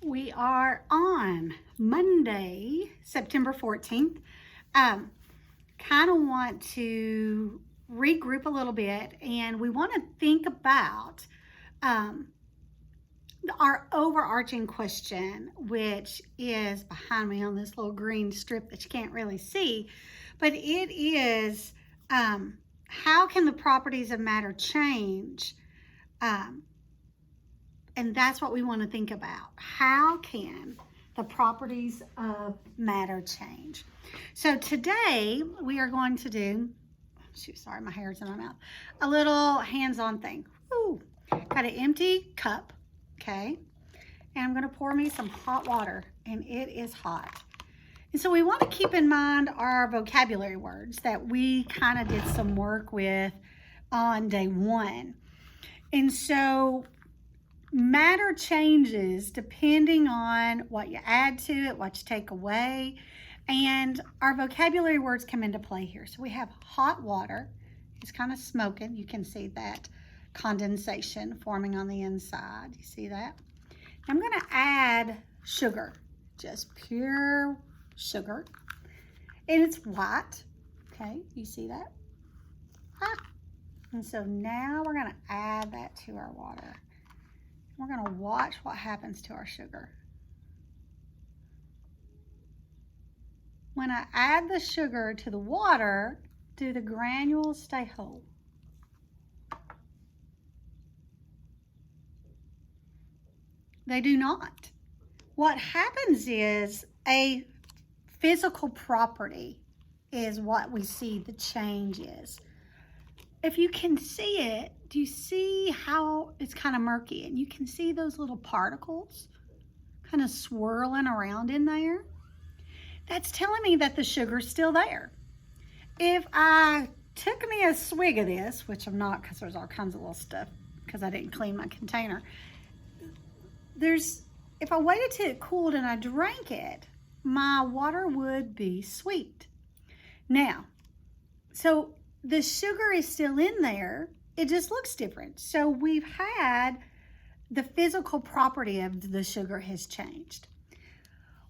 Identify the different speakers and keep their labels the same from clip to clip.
Speaker 1: We are on Monday, September 14th. Kind of want to regroup a little bit, and we want to think about our overarching question, which is behind me on this little green strip that you can't really see, but it is how can the properties of matter change? And that's what we want to think about. How can the properties of matter change? So today we are going to do, sorry, my hair's in my mouth, a little hands-on thing. Ooh, got an empty cup, okay? And I'm going to pour me some hot water, and it is hot. And so we want to keep in mind our vocabulary words that we kind of did some work with on day one. And so matter changes depending on what you add to it, what you take away, and our vocabulary words come into play here. So we have hot water. It's kind of smoking. You can see that condensation forming on the inside. You see that? I'm going to add sugar, just pure sugar, and it's white. Okay, you see that? And so now we're going to add that to our water. We're going to watch what happens to our sugar. When I add the sugar to the water, do the granules stay whole? They do not. What happens is a physical property is what we see the change is. If you can see it, do you see how it's kind of murky? And you can see those little particles kind of swirling around in there. That's telling me that the sugar's still there. If I took me a swig of this, which I'm not because there's all kinds of little stuff because I didn't clean my container. If I waited till it cooled and I drank it, my water would be sweet. Now, so the sugar is still in there, it just looks different. So we've had the physical property of the sugar has changed.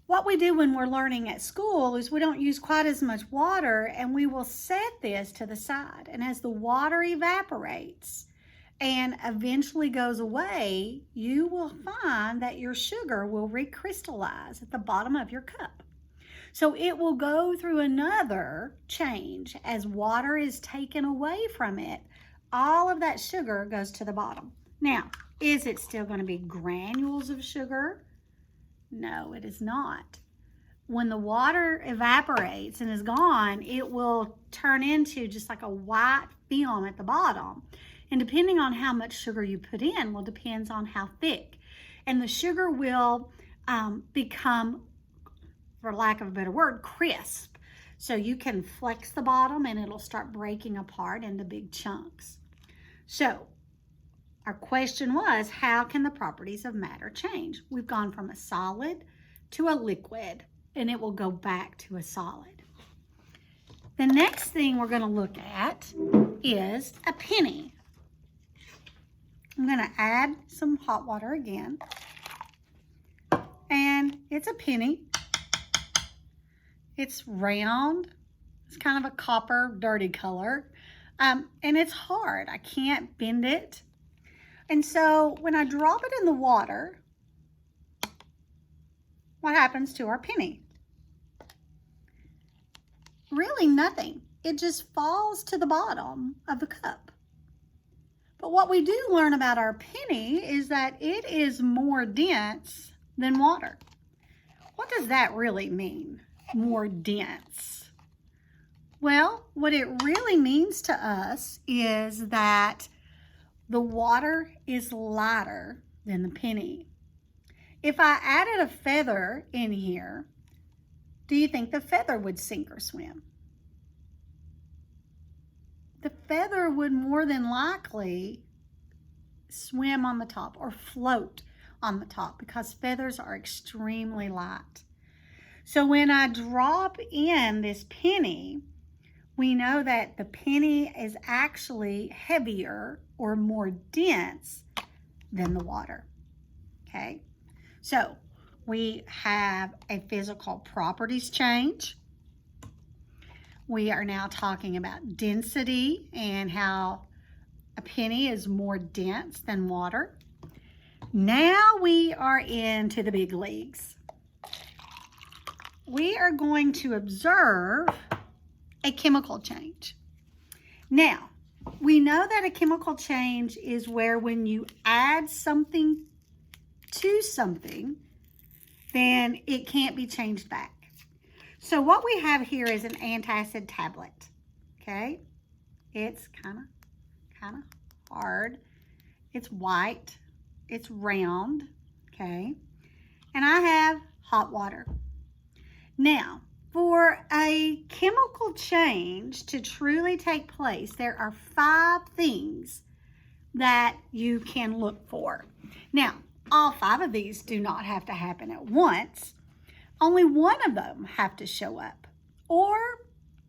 Speaker 1: What we do when we're learning at school is we don't use quite as much water, and we will set this to the side. And as the water evaporates and eventually goes away, you will find that your sugar will recrystallize at the bottom of your cup. So it will go through another change. As water is taken away from it, all of that sugar goes to the bottom. Now, is it still going to be granules of sugar? No, it is not. When the water evaporates and is gone, it will turn into just like a white film at the bottom. And depending on how much sugar you put in, well, depends on how thick. And the sugar will become, for lack of a better word, crisp. So you can flex the bottom and it'll start breaking apart into big chunks. So our question was, how can the properties of matter change? We've gone from a solid to a liquid, and it will go back to a solid. The next thing we're going to look at is a penny. I'm going to add some hot water again, and it's a penny. It's round. It's kind of a copper, dirty color, and it's hard. I can't bend it. And so when I drop it in the water, what happens to our penny? Really nothing. It just falls to the bottom of the cup. But what we do learn about our penny is that it is more dense than water. What does that really mean, more dense? Well, what it really means to us is that the water is lighter than the penny. If I added a feather in here, do you think the feather would sink or swim? The feather would more than likely swim on the top or float on the top because feathers are extremely light. So when I drop in this penny, we know that the penny is actually heavier or more dense than the water. Okay, so We have a physical properties change. We are now talking about density and how a penny is more dense than water. Now we are into the big leagues. We are going to observe a chemical change. Now, we know that a chemical change is where when you add something to something, then it can't be changed back. So what we have here is an antacid tablet, okay? It's kind of hard. It's white. It's round, okay? And I have hot water. Now, for a chemical change to truly take place, there are 5 things that you can look for. Now, all 5 of these do not have to happen at once. Only one of them have to show up, or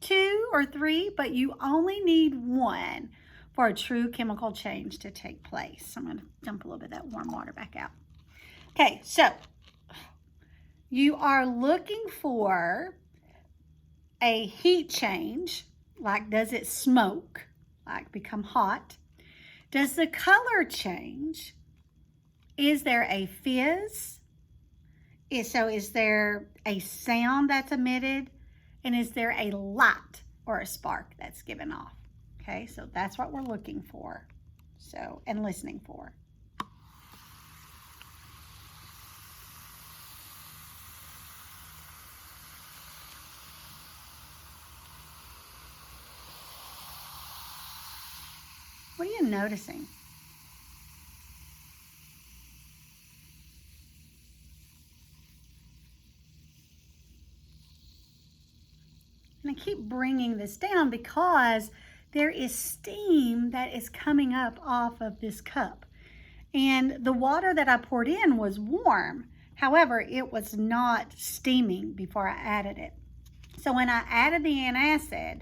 Speaker 1: 2 or 3, but you only need 1 for a true chemical change to take place. I'm going to dump a little bit of that warm water back out. Okay, so you are looking for a heat change, like does it smoke, like become hot? Does the color change? Is there a fizz? Is there a sound that's emitted? And is there a light or a spark that's given off? Okay, so that's what we're looking for, and listening for. What are you noticing? And I keep bringing this down because there is steam that is coming up off of this cup. And the water that I poured in was warm. However, it was not steaming before I added it. So when I added the antacid,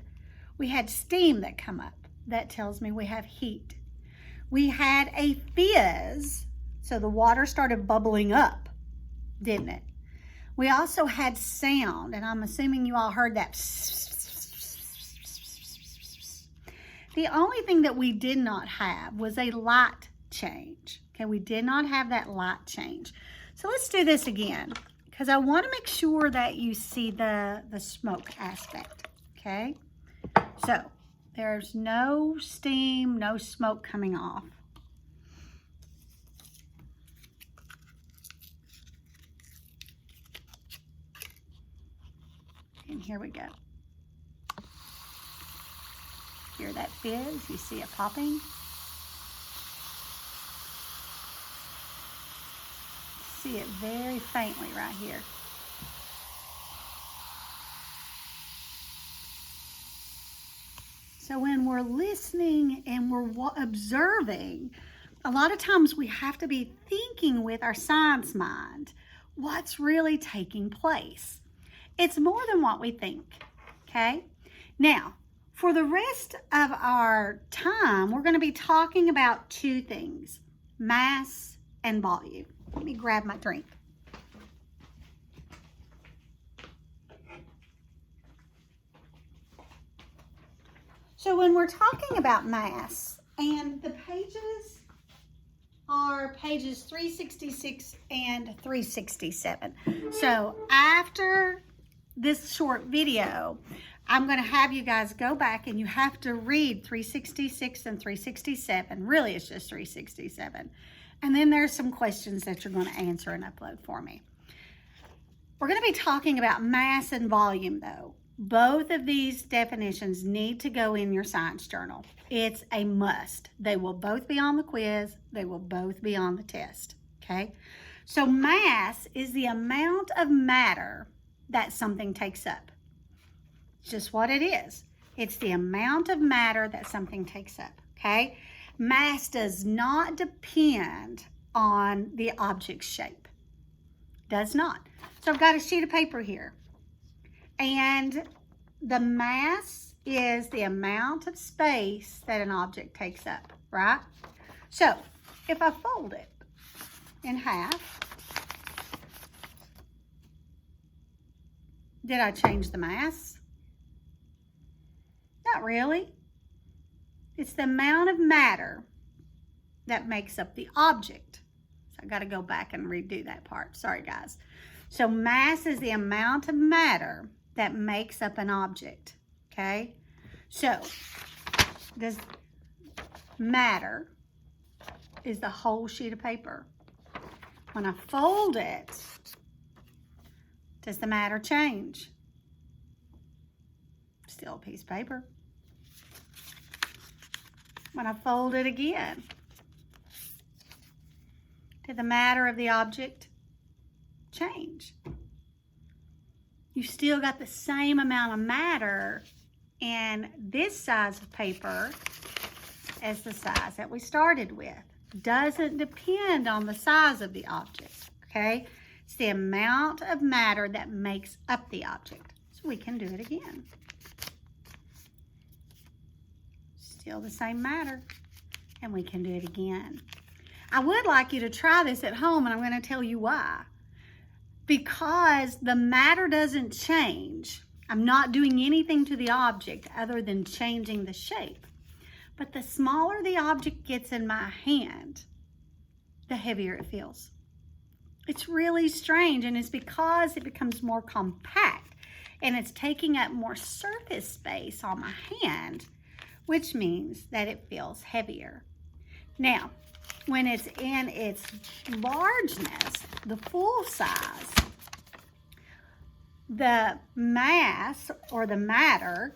Speaker 1: we had steam that come up. That tells me we have heat. We had a fizz, so the water started bubbling up, didn't it? We also had sound, and I'm assuming you all heard that. The only thing that we did not have was a light change. Okay, we did not have that light change. So let's do this again, because I want to make sure that you see the smoke aspect, okay? So there's no steam, no smoke coming off. And here we go. Hear that fizz? You see it popping? See it very faintly right here. So when we're listening and we're observing, a lot of times we have to be thinking with our science mind, what's really taking place? It's more than what we think, okay? Now, for the rest of our time, we're going to be talking about 2 things, mass and volume. Let me grab my drink. So when we're talking about mass, and the pages are pages 366 and 367. So after this short video, I'm going to have you guys go back and you have to read 366 and 367. Really, it's just 367. And then there's some questions that you're going to answer and upload for me. We're going to be talking about mass and volume, though. Both of these definitions need to go in your science journal. It's a must. They will both be on the quiz. They will both be on the test, okay? So mass is the amount of matter that something takes up. It's just what it is. It's the amount of matter that something takes up, okay? Mass does not depend on the object's shape. Does not. So I've got a sheet of paper here. And the mass is the amount of space that an object takes up, right? So if I fold it in half, Did I change the mass? Not really. It's the amount of matter that makes up the object. So I got to go back and redo that part. Sorry, guys. So mass is the amount of matter that makes up an object, okay? So does matter is the whole sheet of paper. When I fold it, does the matter change? Still a piece of paper. When I fold it again, did the matter of the object change? You've still got the same amount of matter in this size of paper as the size that we started with. Doesn't depend on the size of the object, okay? It's the amount of matter that makes up the object. So we can do it again. Still the same matter, and we can do it again. I would like you to try this at home, and I'm going to tell you why. Because the matter doesn't change. I'm not doing anything to the object other than changing the shape. But the smaller the object gets in my hand, the heavier it feels. It's really strange, and it's because it becomes more compact and it's taking up more surface space on my hand, which means that it feels heavier. Now, when it's in its largeness, the full size, the mass or the matter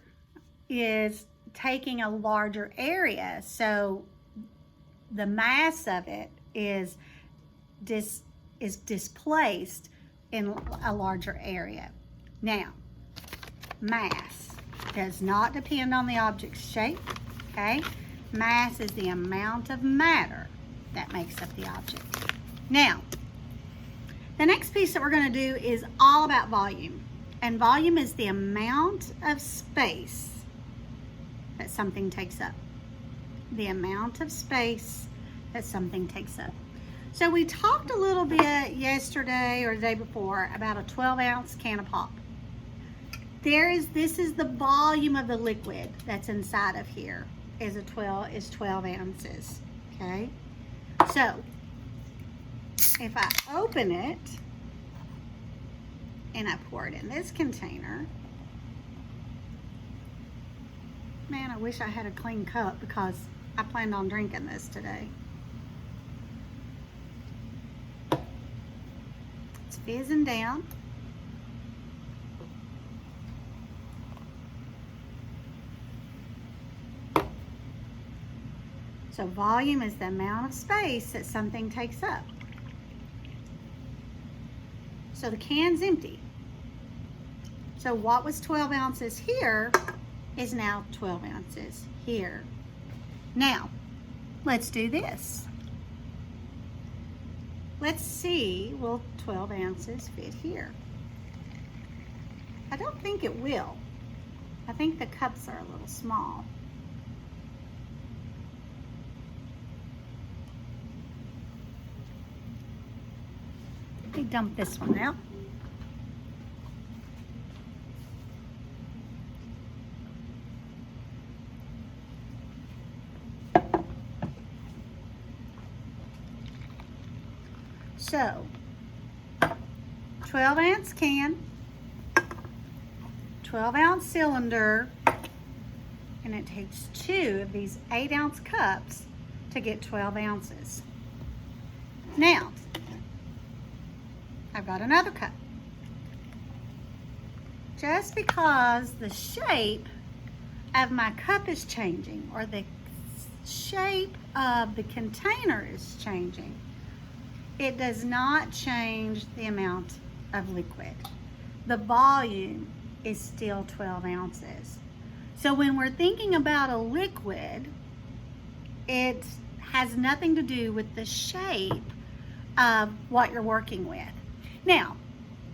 Speaker 1: is taking a larger area, so the mass of it is displaced in a larger area. Now, mass does not depend on the object's shape, okay? Mass is the amount of matter that makes up the object. Now, the next piece that we're going to do is all about volume. And volume is the amount of space that something takes up. The amount of space that something takes up. So we talked a little bit yesterday or the day before about a 12-ounce can of pop. This is the volume of the liquid that's inside of here is 12 ounces, okay? So if I open it and I pour it in this container, man, I wish I had a clean cup because I planned on drinking this today. It's fizzing down. So volume is the amount of space that something takes up. So the can's empty. So what was 12 ounces here is now 12 ounces here. Now, let's do this. Let's see, will 12 ounces fit here? I don't think it will. I think the cups are a little small. Let me dump this one out. So, 12-ounce can, 12-ounce cylinder, and it takes 2 of these 8-ounce cups to get 12 ounces. Now, I've got another cup. Just because the shape of my cup is changing or the shape of the container is changing, it does not change the amount of liquid. The volume is still 12 ounces. So when we're thinking about a liquid, it has nothing to do with the shape of what you're working with. Now,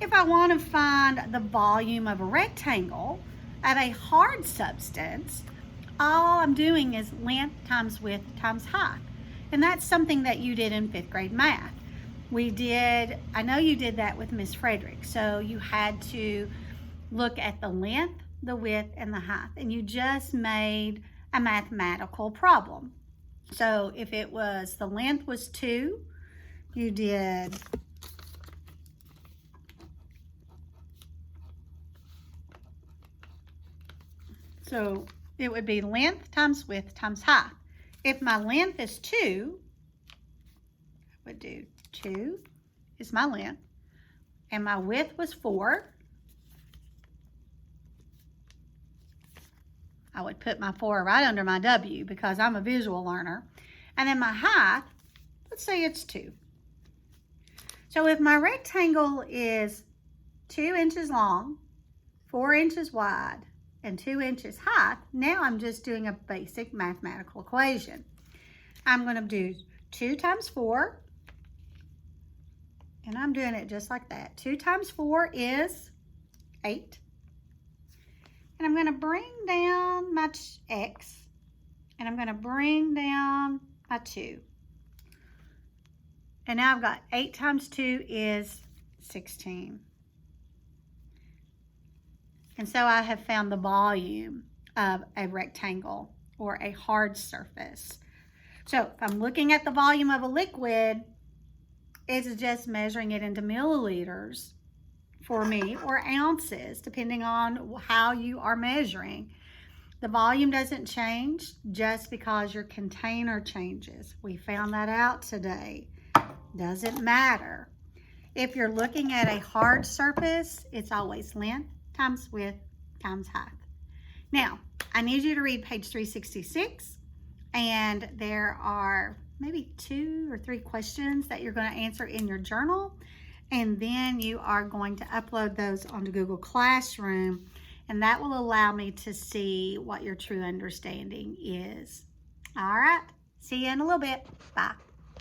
Speaker 1: if I want to find the volume of a rectangle of a hard substance, all I'm doing is length times width times height. And that's something that you did in 5th grade math. I know you did that with Miss Frederick. So you had to look at the length, the width, and the height, and you just made a mathematical problem. So if it was, the length was 2, you did so it would be length times width times height. If my length is 2, I would do 2 is my length, and my width was 4. I would put my 4 right under my W because I'm a visual learner. And then my height, let's say it's 2. So if my rectangle is 2 inches long, 4 inches wide, and 2 inches high, now I'm just doing a basic mathematical equation. I'm going to do 2 times 4, and I'm doing it just like that. 2 times 4 is 8. And I'm going to bring down my x, and I'm going to bring down my 2. And now I've got 8 times 2 is 16. And so I have found the volume of a rectangle or a hard surface. So if I'm looking at the volume of a liquid, it's just measuring it into milliliters for me, or ounces, depending on how you are measuring. The volume doesn't change just because your container changes. We found that out today. Doesn't matter. If you're looking at a hard surface, it's always length times width times height. Now, I need you to read page 366, and there are maybe 2 or 3 questions that you're going to answer in your journal, and then you are going to upload those onto Google Classroom, and that will allow me to see what your true understanding is. All right, see you in a little bit. Bye.